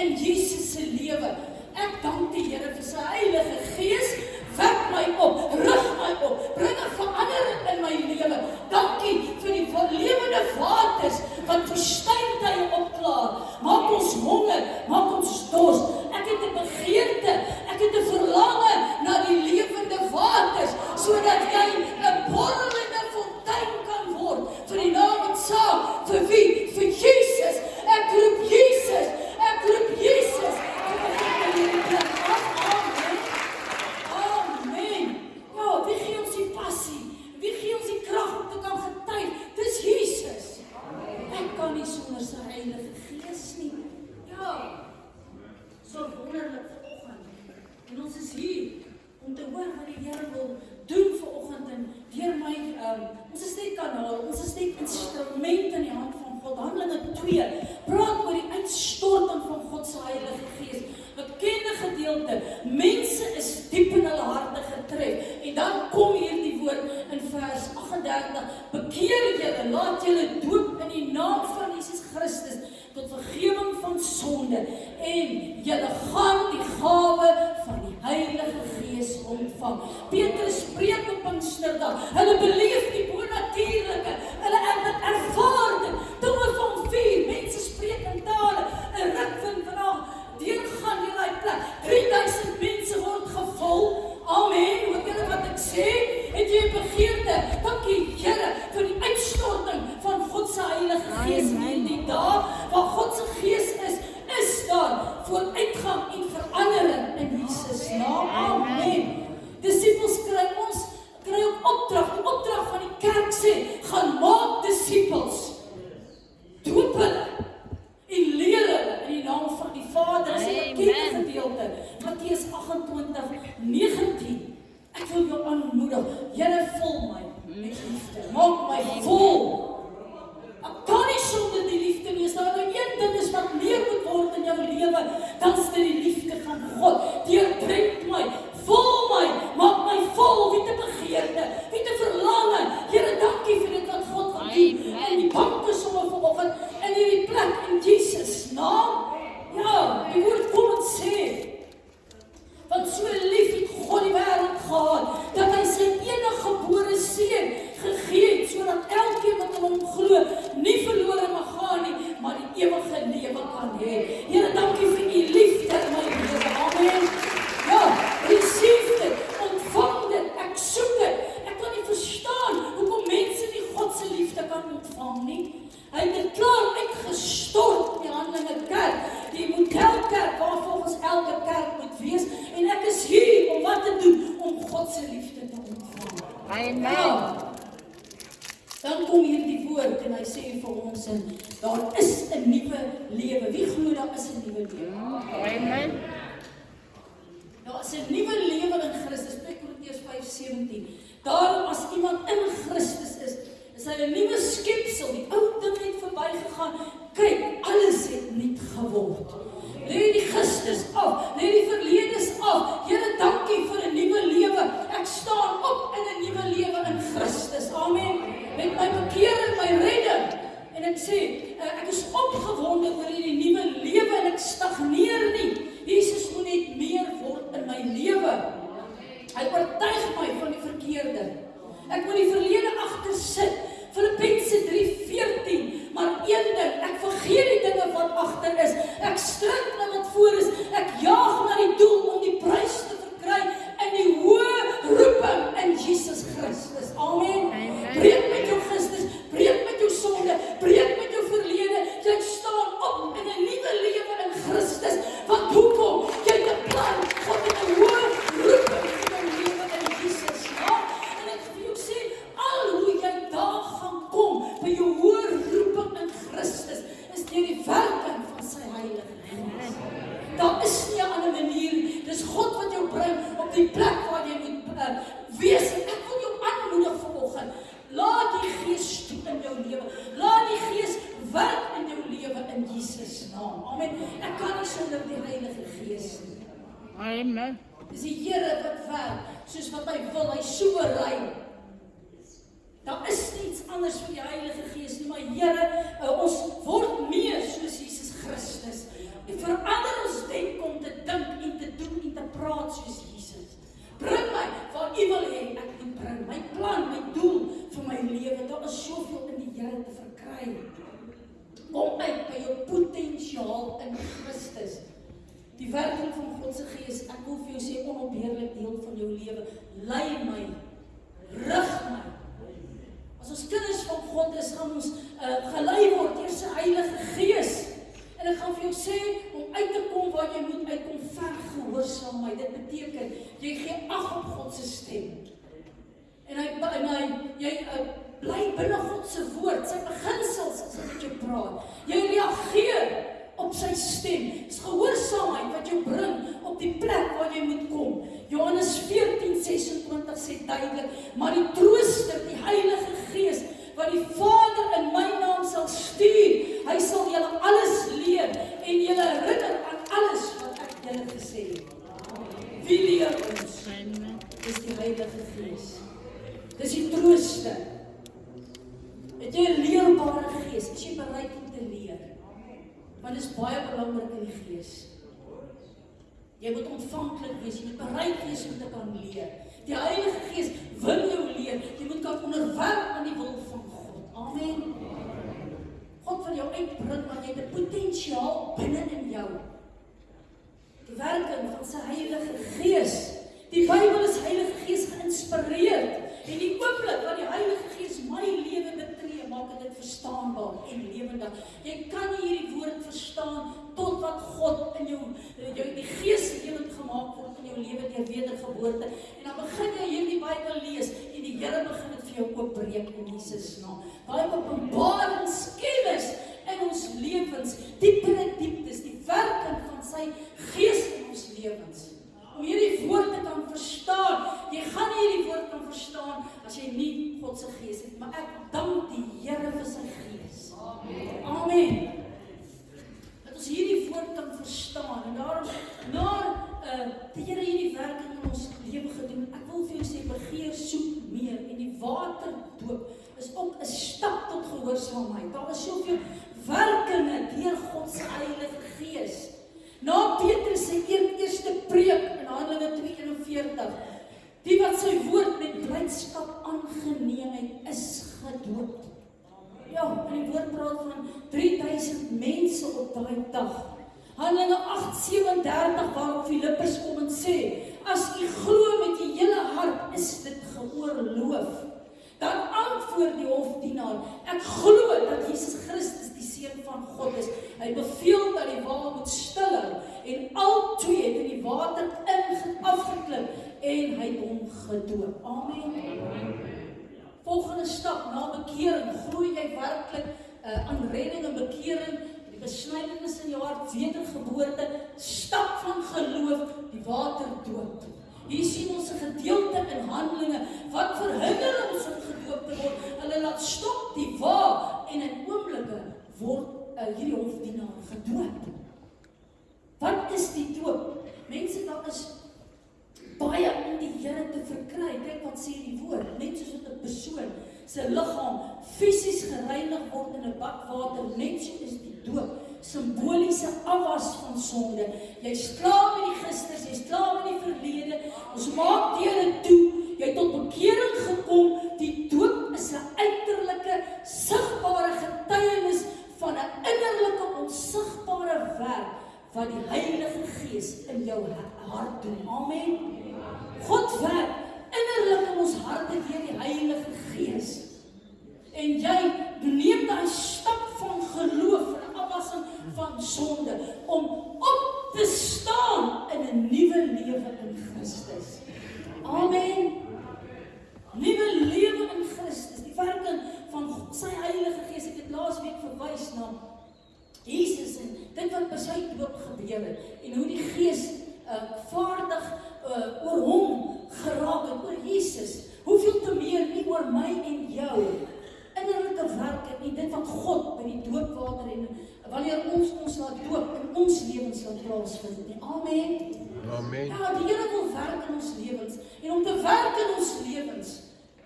in Jesus se lewe. Ek dank die Here vir sy Heilige Gees, wek my op, rig my op, bring 'n verandering in my lewe. Dankie vir die lewende waters wat woestyntye opklaar. Maak ons honger, maak ons dors. Ek het 'n begeerte, ek het 'n verlange na die lewende waters, sodat jy 'n borrelende fontein kan word vir die naam en saam. Vir wie? Vir Jesus. Ek roep Jesus. Ek roep Jesus. Amen. Ja, wie gee ons die passie? Wie gee ons die krag om te kan getuig? Dis Jesus. Ek kan nie sonder sy Heilige Gees nie. Ja. So wonderlik vanoggend. En ons is hier om te hoor wat die Here wil doen vanoggend en deur my, ons is net kanaal, ons is net instrument in die hand van God. Handelinge 2 praat oor die uitstorting van God se Heilige Gees. Bekende gedeelte, mense is diep in hulle harte getref. En dan kom hier die woord in vers 38, bekeer julle, laat julle doop in die naam van Jesus Christus tot vergifnis van sonde en julle gaan die gawe van die Heilige Gees ontvang. Petrus spreek op Pinksterdag, hulle beleef die bonatuurlike, hulle ervaar dit, dinge van vuur, mense spreek in tale, 'n rukwind vanaf, deurgaan in daai plek, 3000 mense word gevul, amen, hoor julle wat ek sê, het jy begeerte, dankie Here, vir die uitstorting van God se Heilige Gees in die dae, waar God se Gees is daar, vooruitgang en verandering in Jesus naam, amen. Disippels kry ook opdrag, die opdrag van die kerk sê, gaan maak disippels, doop hulle, en leer hulle in die naam van die Vader, is 'n bekende gedeelte, Matteus 28:19. Ek wil jou aanmoedig, Here vul my met liefde, maak my vol. Ek kan nie sonder die liefde nie, as daar nou een ding is wat meer moet word in jou lewe, dan is dit die liefde van God. Deurdrenk my, vul my, maak my vol, wie te begeerte, wie te verlange. Here, dankie vir dit wat God gaan doen, en die banke sommer vanoggend, in hierdie plek, in Jesus naam. Ja, die woord kom en sê, want so lief het God die wêreld gehad, dat hy sy enige gebore seun gegee het, sodat elkeen wat in hom glo, nie verlore mag gaan nie, maar die ewige lewe kan hê. Here, dankie vir u liefde in my lewe. Amen. Ja, receive dit, ontvang dit, ek soek dit. Ek kan nie verstaan hoekom mense nie God se liefde kan ontvang nie. Hy het dit klaar uitgestort in die Handelinge kerk, die modelkerk waar volgens elke kerk moet wees, en ek is hier om wat te doen, om God se liefde te ontvang. Amen. Ja. Dan kom hier die woord en hy sê vir ons, en daar is 'n nuwe lewe. Wie glo daar is 'n nuwe lewe? Amen. Daar is 'n nuwe lewe in Christus, 2 Korintiërs 5:17. Daarom as iemand in Christus is hy 'n nuwe skepsel. Die ou ding het verbygegaan. Kyk, alles het nuut geword. Lê die Christus af, lê die verledes af. Here, dankie vir 'n nuwe lewe. Ek staan op in 'n nuwe lewe in Christus. Amen. Met my bekering, my redding. En ek sê, ek is opgewonde oor hierdie nuwe lewe en ek stagneer nie. Jesus moet net meer word in my lewe. Hy oortuig my van die verkeerde. Ek moet die verlede agter sit. Filippense 3:14. Maar een ding, ek vergeet die dinge wat agter is. Ek strik na wat voor is. Ek jaag na die doel om die prys te verkry in die hoë roeping in Jesus Christus. Amen. Breek met jou Christus, breek met jou sonde, breek met jou verlede. Jy staan op in 'n nuwe lewe in Christus. Want hoekom? Jy het 'n plan. God het 'n hoë roeping in jou lewe in Jesus. Ja? En ek wil jou sê, al hoe jy daar gaan kom by jou hoë roeping in Christus, is deur die werking van sy Heilige Gees. Daar is nie 'n ander manier. Dis God wat jou bring op die plek waar jy moet wees. En ek wil jou aanmoedig vanoggend. Laat die Gees toe in jou lewe. Laat die Gees werk in jou lewe in Jesus naam. Amen. Ek kan nie sonder die Heilige Gees nie. Amen. Dis die Here wat werk soos wat hy wil. Hy soewerein. Daar is niets anders vir die Heilige Gees nie, maar Here, ons word meer soos Jesus Christus. Die verandering in Christus. Die werking van God se Gees, ek wil vir jou sê, onopheerlik deel van jou lewe. Lei my, rig my. As ons kinders van God is, gaan ons gelei word deur sy Heilige Gees. En ek gaan vir jou sê, om uit te kom waar jy moet uitkom, vergehoorsaam my. Dit beteken, jy gee ag op God se stem. En jy bly binne God se woord, sy beginsels as hy met jou praat. Jy reageer op sy stem. Dis gehoorsaamheid wat jou bring op die plek waar jy moet kom. Johannes 14:26 sê duidelik, maar die Trooster, die Heilige Gees, wat die Vader in my naam sal stuur, hy sal julle alles leer en julle herinner aan alles wat ek julle gesê het. Wie leer ons? Dis die Heilige Gees. Dis die Trooster. Het jy 'n leerbare gees? Is jy bereid om te leer? Want dit is baie belangrik in die gees. Jy moet ontvanklik wees, jy moet bereid wees om te kan leer. Die Heilige Gees wil jou leer, jy moet kan onderwerp aan die wil van God. Amen. God wil jou uitbring, want jy het 'n potensiaal binne in jou. Die werking van sy Heilige Gees. Die Bybel is Heilige Gees geïnspireerd. En die oomblik wat die Heilige Gees my lewe betree, maak dit verstaanbaar en lewendig. Jy kan nie hierdie woord verstaan tot wat God in jou die Gees lewend gemaak word in jou lewe deur wedergeboorte. En dan begin jy hierdie Bybel lees en die Here begin dit vir jou oopbreek in Jesus naam. Daai openbaringskennis in ons lewens, dieper en dieptes, die werking van sy Gees in ons lewens. Om hierdie woord te kan verstaan. Jy gaan nie hierdie woord kan verstaan as jy nie God se Gees het. Maar ek dank die Here vir sy Gees. Amen. Amen. Dat ons hierdie woord kan verstaan. En daarom, die Here hierdie werking in ons lewe gedoen. Ek wil vir jou sê, begeer, soek meer. En die waterdoop is ook 'n stap tot gehoorsaamheid. Daar is soveel werkinge deur God se Heilige Gees. Na Petrus se eerste preek in Handelinge 2:41, die wat sy woord met blydskap aangeneem het, is gedoop. Ja, en die woord praat van 3000 mense op daai dag. Handelinge 8:37 waarop Filippus kom en sê, as u glo met die hele hart, is dit geoorloof. Dan antwoord die hofdienaar, ek glo dat Jesus Christus die Seun van God is. Hy beveel dat die wa moet stil hou en al twee het in die water afgeklim en hy het hom gedoop. Amen. Volgende stap na bekering, glo jy werklik aan redding en bekering, die besnydenis in jou hart, wedergeboorte, stap van geloof, die waterdoop. Hier sien ons 'n gedeelte in Handelinge wat verhinder ons om gedoop te word. Hulle laat stop die wa en in oomblikke word hierdie hofdienaar gedoop. Wat is die doop? Mense, daar is baie in die Here te verkry. Kyk wat sê die woord, net soos wat 'n persoon se liggaam fisies gereinig word in 'n bak water, net so is die doop simboliese afwas van sonde. Jy's klaar met die gisters, jy's klaar met die verlede. Ons maak deure toe. Jy het tot bekering gekom. Die doop is 'n uiterlike, sigbare getuienis van 'n innerlike, onsigbare werk wat die Heilige Gees in jou hart doen. Amen. God werk innerlik in ons harte deur die Heilige Gees. En jy neem daai stap van geloof, van afwassing van sonde, om op te staan in 'n nuwe lewe in Christus. Amen. Nuwe lewe in Christus, die werking van sy Heilige Gees. Ek het laasweek verwys na Jesus en dit wat by sy doop gebeur het en hoe die Gees vaardig oor hom geraak het, oor Jesus. Hoeveel te meer nie oor my en jou. Innerlike werk en dit wat God by die doopwater en wanneer ons laat doop in ons lewens laat plaasvind. Amen. Amen. Ja, die Here wil werk in ons lewens. En om te werk in ons lewens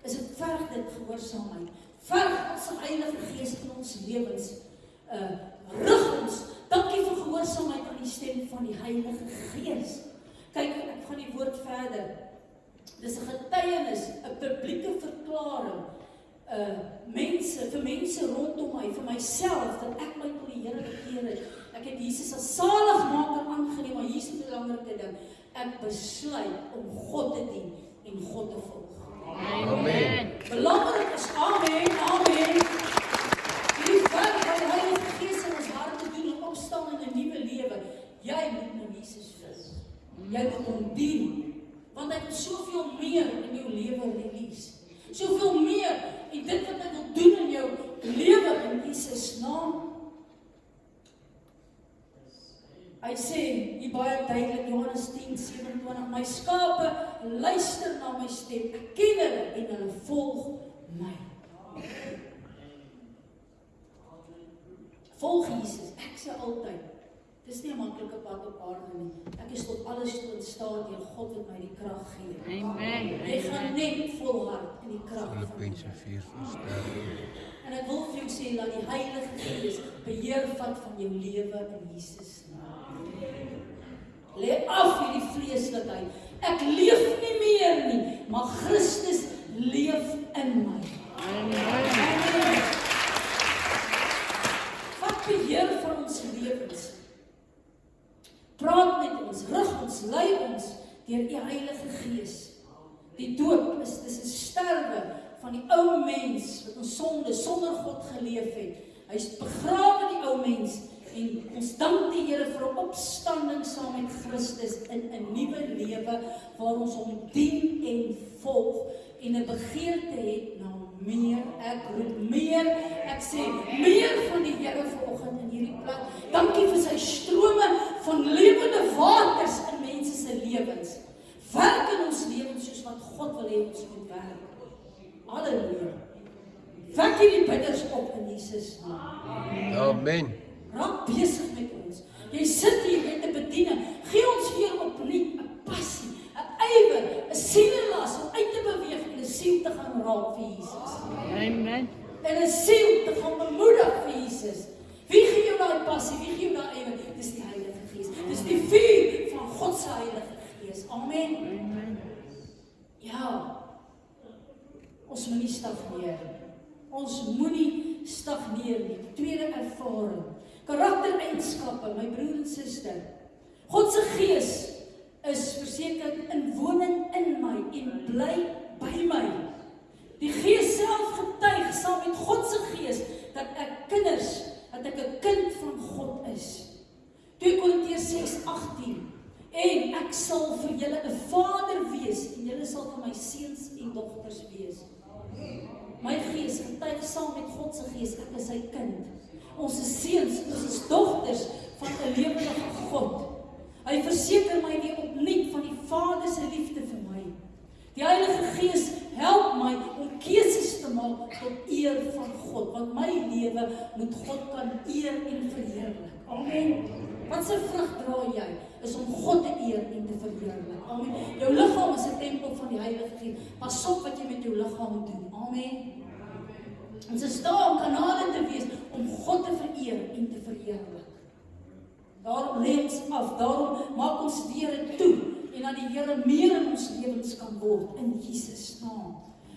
is dit verg dit gehoorsaamheid. Verg ons Heilige Gees in ons lewens. Rig ons. Dankie vir gehoorsaamheid aan die stem van die Heilige Gees. Kyk, ek gaan die woord verder. Dis 'n getuienis, 'n publieke verklaring. Vir mense rondom my, vir myself, dat ek my tot die Here bekeer het. Ek ek het Jesus as saligmaker aangeneem, maar hier is 'n belangrike ding. Ek besluit om God te dien en God te volg. Amen. Belangrik is, amen, amen. Hierdie werk wat die Heilige Gees in ons harte doen om opstaan in 'n nuwe lewe. Jy moet nou Jesus vind. Jy moet hom dien. Want hy het soveel meer in jou lewe release. Soveel meer en dit wat hy wil doen in jou lewe in Jesus naam. Hy sê, hier baie duidelik, Johannes 10:27, my skape luister na my stem, ek ken hulle en hulle volg my. Volg Jesus, ek sê altyd, dis nie 'n maklike pad op aarde nie. Ek is tot alles toe in staat deur God wat my die krag gee. Amen. Jy gaan net volhard in die krag van Filippense 4:4. En ek wil vir jou sê, laat die Heilige Gees beheer vat van jou lewe in Jesus naam. Lê af hierdie vleeslikheid. Ek leef nie meer nie, maar Christus leef in my. Amen. Vat beheer van ons lewens. Praat met ons, rig ons, lei ons deur die Heilige Gees. Die doop dis 'n sterwe van die ou mens wat ons sonde sonder God geleef het. Hy's begrawe die ou mens en ons dank die Here vir 'n opstanding saam met Christus in 'n nuwe lewe waar ons hom dien en volg en 'n begeerte het na meer. Ek roep meer, ek sê meer van die Here vanoggend in hierdie plek. Dankie vir sy strome van lewende waters in mense se lewens. Werk in ons lewens soos wat God wil hê ons moet werk. Halleluja. Wek hierdie bidders op in Jesus naam. Amen. Raak besig met ons. Jy sit hier met 'n bediening. Gee ons weer opnuut 'n passie, 'n ywer, 'n sielelas om uit te beweeg en 'n siel te gaan raak vir Jesus. Amen. En 'n siel te gaan bemoedig vir Jesus. Wie gee jou daai passie? Wie gee jou daai ywer? Dis die Heilige Gees. Dis die vuur van God se Heilige Gees. Amen. Amen. Ja. Ons moenie stagneer nie. Ons moenie stagneer nie. Tweede ervaring. Karaktereienskappe, my broer en suster. God se Gees is verseker inwonend in my en bly by my. Die Gees self getuig saam met God se Gees dat ek 'n kind van God is. 2 Korintiërs 6:18. En ek sal vir julle 'n vader wees en julle sal vir my seuns en dogters wees. My Gees getuig saam met God se Gees, ek is sy kind. Ons is seuns, ons is dogters van 'n lewende God. Hy verseker my weer opnuut van die Vader se liefde vir my. Die Heilige Gees help my om keuses te maak tot eer van God, want my lewe moet God kan eer en verheerlik. Amen. Wat se vrug dra jy? Is om God te eer en te verheerlik. Amen. Jou liggaam is 'n tempel van die Heilige Gees. Pas op wat jy met jou liggaam doen. Amen. Ons is daar om kanale te wees om God te vereer en te verheerlik. Daarom lê ons af, daarom maak ons deure toe en dat die Here meer in ons lewens kan word in Jesus naam.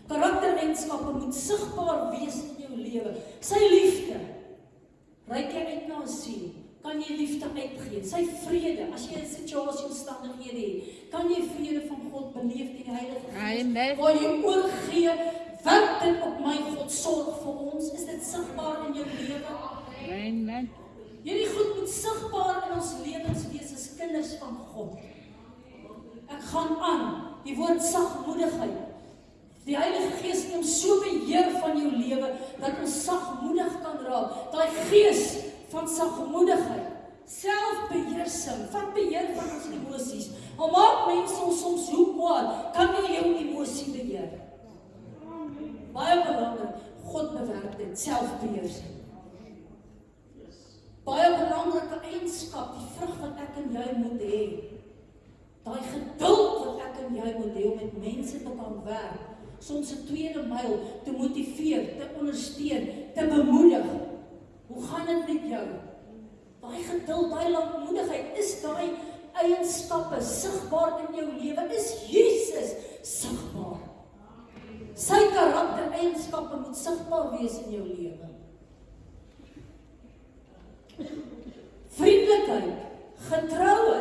Karaktereienskappe moet sigbaar wees in jou lewe. Sy liefde. Reik jy uit na 'n siel? Kan jy liefde uitgee? Sy vrede, as jy 'n situasie omstandighede het, kan jy vrede van God beleef deur die Heilige Gees? Amen. Waar jy oorgee, werk dit op my God sorg vir ons? Is dit sigbaar in jou lewe? Amen. Hierdie goed moet sigbaar in ons lewens wees as kinders van God. Ek gaan aan, die woord sagmoedigheid. Die Heilige Gees neem so beheer van jou lewe, dat ons sagmoedig kan raak. Daai gees van sagmoedigheid, selfbeheersing, vat beheer van ons emosies. Al maak mense ons soms hoe kwaad, kan jy jou emosie beheer? Baie belangrik, God bewerk dit, selfbeheersing. Baie belangrike eienskap, die vrug wat ek en jy moet hê. Daai geduld wat ek en jy moet hê om met mense te kan werk. Soms 'n tweede myl te motiveer, te ondersteun, te bemoedig. Hoe gaan dit met jou? Daai geduld, daai lankmoedigheid, is daai eienskappe sigbaar in jou lewe? Is Jesus sigbaar? Sy karaktereienskappe moet sigbaar wees in jou lewe. vriendelikheid, getroue,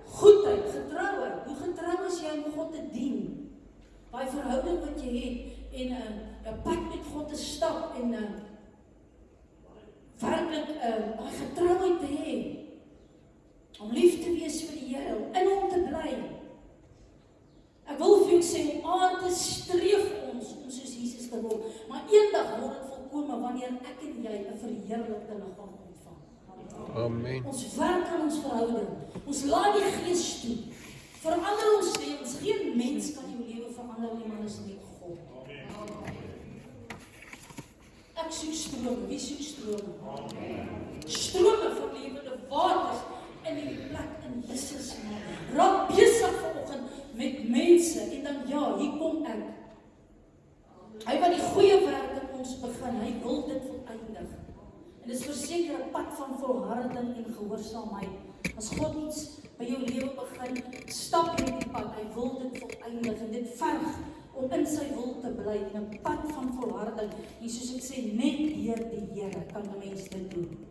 goedheid, getroue. Hoe getrou is jy om God te dien? Daai verhouding wat jy het en 'n pad met God te stap en werklik daai getrouheid te hê. Om lief te wees vir die Here, om in hom te bly. Ek wil vir jou sê, om aard streef ons om soos Jesus te word, maar eendag word dit volkome wanneer ek en jy 'n verheerlikte liggaam ontvang. Amen. Ons werk aan ons verhouding, ons laat die Gees toe, verander ons lewens. Geen mens kan jou lewe verander nie, maar is net God. Ek soek strome, wie soek strome? Strome van lewende waters in die plek in Jesus naam. Raak besig vanoggend met mense en dan ja, hier kom ek. Hy wat die goeie werk in ons begin, hy wil dit voleindig. En dit is verseker 'n pad van volharding en gehoorsaamheid. As God iets by jou lewe begin, stap jy die pad, hy wil dit voleindig en dit verg om in sy wil te bly in 'n pad van volharding. En soos ek sê, net deur die Here kan 'n mens dit doen.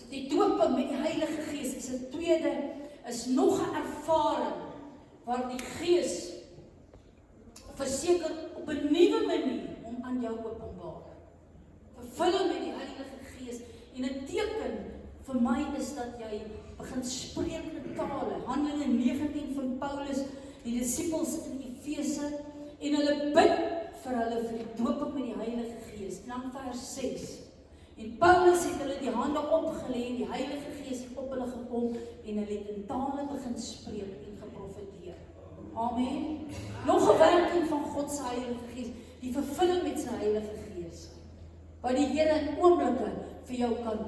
Die doop met die Heilige Gees is 'n tweede, is nog 'n ervaring waar die Gees verseker op 'n nuwe manier om aan jou openbaar. Vervul met die Heilige Gees en 'n teken vir my is dat jy begin spreek in tale. Handelinge 19 van Paulus, die disippels in Efese, en hulle bid vir hulle vir die doop met die Heilige Gees. En dan vers 6. En Paulus het hulle die hande opgelê en die Heilige Gees het op hulle gekom en hulle het in tale begin spreek en geprofeteer. Amen. Nog 'n werking van God se Heilige Gees, die vervulling met sy Heilige Gees. Wat die Here in oomblikke vir jou kan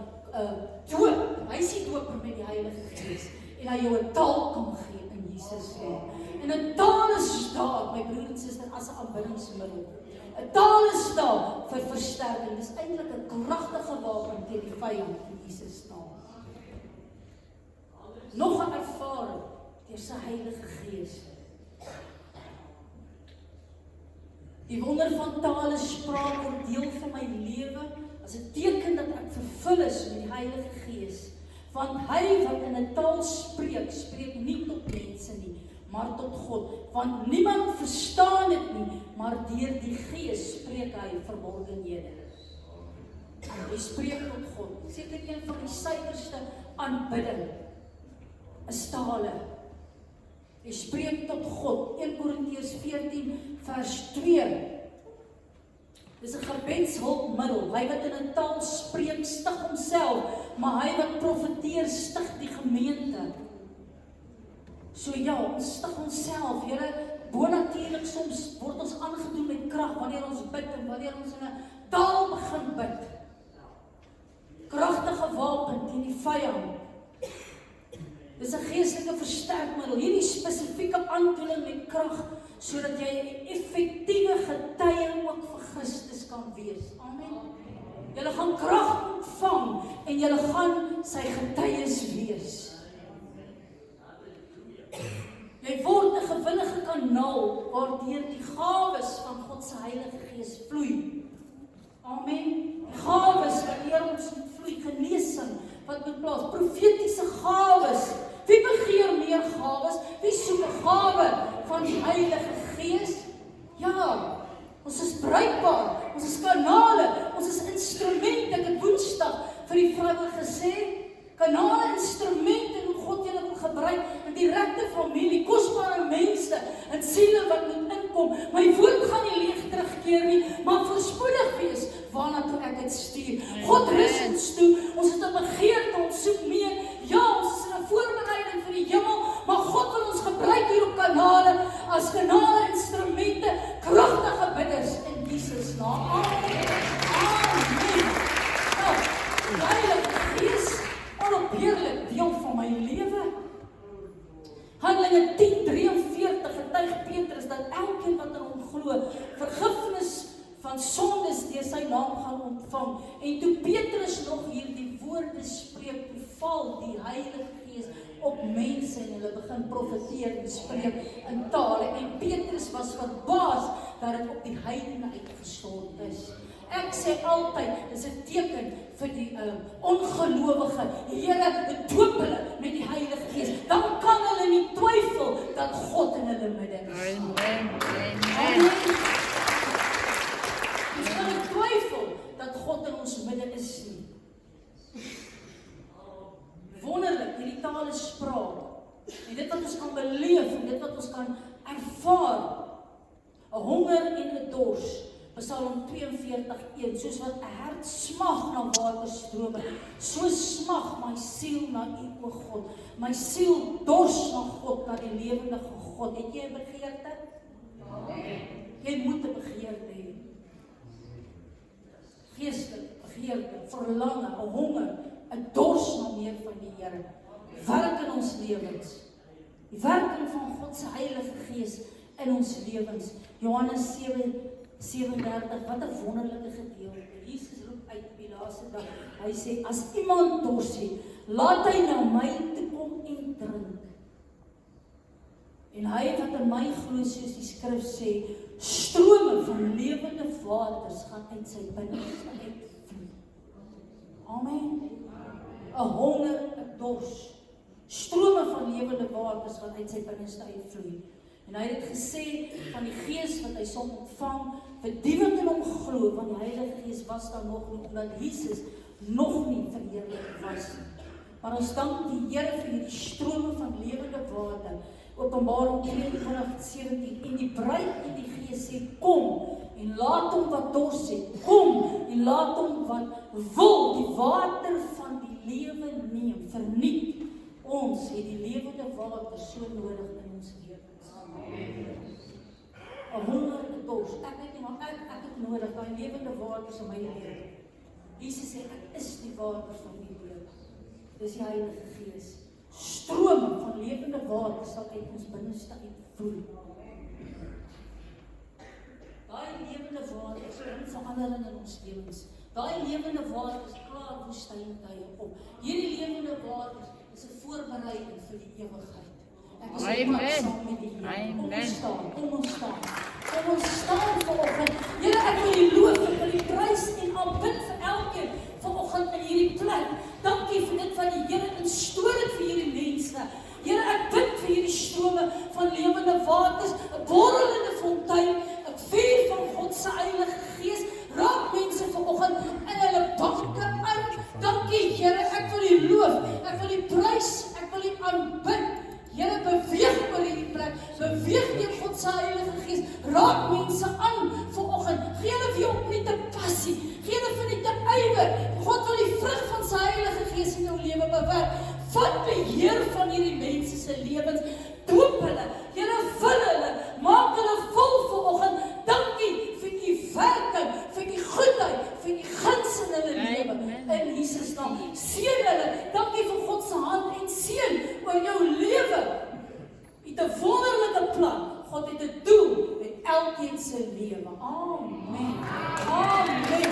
doop. Hy sê doop met die Heilige Gees en hy jou 'n taal kan gee in Jesus naam. En 'n taal is daar, my broer en suster, as 'n aanbiddingsmiddel. 'n Taal is daar vir versterking. Dis eintlik 'n kragtige wapen teen die vyand in Jesus naam. Nog 'n ervaring deur sy Heilige Gees. Die wonder van tale spraak word deel van my lewe as 'n teken dat ek vervul is met die Heilige Gees. Want hy wat in 'n taal spreek, spreek nie tot mense nie, maar tot God. Want niemand verstaan dit nie, maar deur die Gees spreek hy verborgenhede. Hy spreek tot God. Seker een van die suiwerste aanbidding is tale. Hy spreek tot God. 1 Korintiërs 14 vers 2. Dis 'n gebedshulpmiddel. Hy wat in 'n taal spreek, stig homself, maar hy wat profeteer, stig die gemeente. So ja, ons stig onsself. Here, bonatuurlik soms word ons aangedoen met krag wanneer ons bid en wanneer ons in 'n taal begin bid. Kragtige wapen teen die vyand. Dis 'n geestelike versterkmiddel. Hierdie spesifieke aanvulling met krag sodat jy 'n effektiewe getuie ook vir Christus kan wees. Amen. Julle gaan krag ontvang en julle gaan sy getuies wees. Jy word 'n gewillige kanaal waardeur die gawes van God se Heilige Gees vloei. Amen. Die gawes wat deur ons vloei, genesing wat moet plaas, profetiese gawes. Wie begeer meer gawes? Wie soek 'n gawe van die Heilige Gees? Ja, ons is bruikbaar, ons is kanale, ons is instrumente. Ek het Woensdag vir die vroue gesê, kanale, instrumente hoe God julle wil gebruik in direkte familie, kosbare mense en siele wat moet inkom. My woord gaan nie leeg terugkeer nie, maar voorspoedig wees waarna toe ek dit stuur. God rus ons toe, ons het 'n begeerte, ons soek meer. Ja, ons is in 'n voorbereiding vir die hemel, maar God wil ons gebruik hier op kanale, as kanale, instrumente, kragtige bidders in Jesus naam. Amen. Amen. Nou, die Heilige Gees, onopheerlik deel van my lewe. Handelinge 10:43 getuig Petrus dat elkeen wat in hom glo, vergifnis van sondes deur sy naam gaan ontvang. En toe Petrus nog hierdie woorde spreek, toe val die Heilige Gees op mense en hulle begin profeteer en spreek in tale. En Petrus was verbaas dat dit op die heidene uitgestort is. Ek sê altyd, dis 'n teken vir die ongelowige. Here, doop hulle met die Heilige Gees. Dan kan hulle nie twyfel dat God in hulle midde is. Amen. Amen. Amen. Ons kan nie twyfel dat God in ons midde is nie. Wonderlik, hierdie taal is spraak. En dit wat ons kan beleef en dit wat ons kan ervaar. 'n Honger en 'n dors. Psalm 42:1, soos wat 'n hert smag na waterstrome, so smag my siel na U, o God. My siel dors na God, na die lewendige God. Het jy 'n begeerte? Jy moet 'n begeerte hê. Geestelik, begeerte, verlange, 'n honger, 'n dors na meer van die Here. Werk in ons lewens. Die werking van God se Heilige Gees in ons lewens. Johannes 7:37, wat 'n wonderlike gedeelte. Jesus roep uit op die laaste dag. Hy sê, as iemand dors het, laat hy na my toe kom en drink. En hy wat in my glo, soos die skrif sê, strome van lewende waters gaan uit sy binneste uitvloei. Amen. 'n Honger, 'n dors. Strome van lewende waters gaan uit sy binneste uitvloei. En hy het gesê van die Gees wat hy sal ontvang vir die wat in hom glo, want die Heilige Gees was daar nog nie, omdat Jesus nog nie verheerlik was. Maar ons dank die Here vir hierdie strome van lewende water. Openbaring 22:17, en die bruid en die Gees sê, kom, en laat hom wat dors het, kom, en laat hom wat wil die water van die lewe neem, verniet. Ons het die lewende water so nodig in ons lewens. 'n Honger, 'n dors. Ek weet nie, maar ek het nodig, daai lewende waters in my lewe. Jesus sê, ek is die water van die lewe. Dis die Heilige Gees. Strome van lewende water sal uit ons binneste uitvloei. Daai lewende waters bring verandering in ons lewens. Daai lewende waters klaar woestyntye op. Hierdie lewende waters is 'n voorbereiding vir die ewigheid. Ek is op pad saam met die Here. Kom ons staan. Kom ons staan vanoggend. Here, ek wil U loof, ek wil U prys en aanbid vir elkeen vanoggend in hierdie plek. Dankie vir dit wat die Here instoor het vir hierdie mense. Here, ek bid vir hierdie strome van lewende waters, 'n borrelende fontein, 'n vuur van God se Heilige Gees. Raak mense vanoggend in hulle banke uit. Dankie Here, ek wil U loof, ek wil U prys, ek wil U aanbid. Here, beweeg oor hierdie plek, beweeg deur God se Heilige Gees. Raak mense aan vanoggend. Gee hulle weer opnuut 'n passie, gee hulle vir net 'n ywer. God wil die vrug van sy Heilige Gees in jou lewe bewerk. Vat beheer van hierdie mense se lewens. Doop hulle. Here, vul hulle. Maak hulle vol vanoggend. Dankie vir U werking, vir die goedheid, vir die guns in hulle lewe. In Jesus naam. Seën hulle. Dankie vir God se hand en seën oor jou lewe. U het 'n wonderlike plan. God het 'n doel met elkeen se lewe. Amen. Amen.